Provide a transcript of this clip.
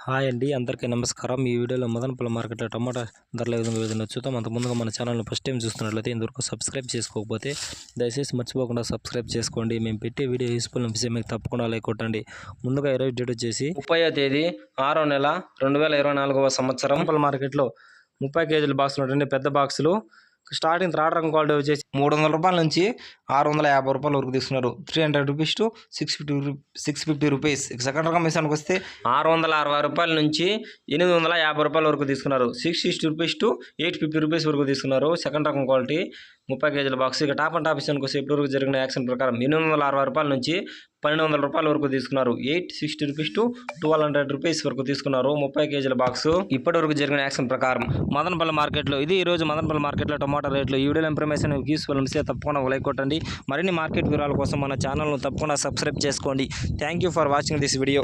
Hi అండి, అందరికీ నమస్కారం. ఈ వీడియోలో మదనపల్లి మార్కెట్లో టమాటా ధరలు ఏ విధంగా చూద్దాం. అంత ముందుగా మన ఛానల్ని ఫస్ట్ టైం చూస్తున్నట్లయితే ఇంతవరకు సబ్స్క్రైబ్ చేసుకోకపోతే దయచేసి మర్చిపోకుండా సబ్స్క్రైబ్ చేసుకోండి. మేము పెట్టే వీడియో యూస్ఫుల్ అనిపిస్తే మీకు తప్పకుండా లైక్ కొట్టండి. ముందుగా ఈరోజు డేట్ వచ్చేసి 30వ తేదీ 6వ నెల 2024వ సంవత్సరం. మదనపల్లి మార్కెట్లో 30 కేజీల బాక్సులు ఉన్నటువంటి పెద్ద బాక్సులు స్టార్టింగ్ థర్డ్ రంగ్ క్వాలిటీ వచ్చేసి 300 రూపాయల నుంచి 650 రూపాయల వరకు తీసుకున్నారు. 300 రూపీస్ టు 650 రూపీస్. సెకండ్ రకం విషయానికి వస్తే 660 రూపాయల నుంచి 850 రూపాయల వరకు తీసుకున్నారు. 660 రూపీస్ టు 850 రూపీస్ వరకు తీసుకున్నారు. సెకండ్ రకం క్వాలిటీ 30 కేజీల బాక్స్. ఇక టాప్ అండ్ టాప్ విషయానికి వస్తే ఇప్పటివరకు జరిగిన యాక్షన్ ప్రకారం 860 రూపాయల నుంచి 1200 రూపాయల వరకు తీసుకున్నారు. 860 రూపీస్ టు 1200 రూపీస్ వరకు తీసుకున్నారు 30 కేజీల బాక్స్. ఇప్పటి వరకు జరిగిన యాక్షన్ ప్రకారం మదనపల్లి మార్కెట్లో ఇది. ఈ రోజు మదనపల్లి మార్కెట్లో టమాటా రేట్లు. ఈ వీడియో ఇన్ఫర్మేషన్ యూస్ఫుల్ అనిపిస్తే తప్పకుండా లైక్ కొట్టండి. మరిన్ని మార్కెట్ వివరాల కోసం మన ఛానల్ను తప్పకుండా సబ్స్క్రైబ్ చేసుకోండి. Thank you for watching this video.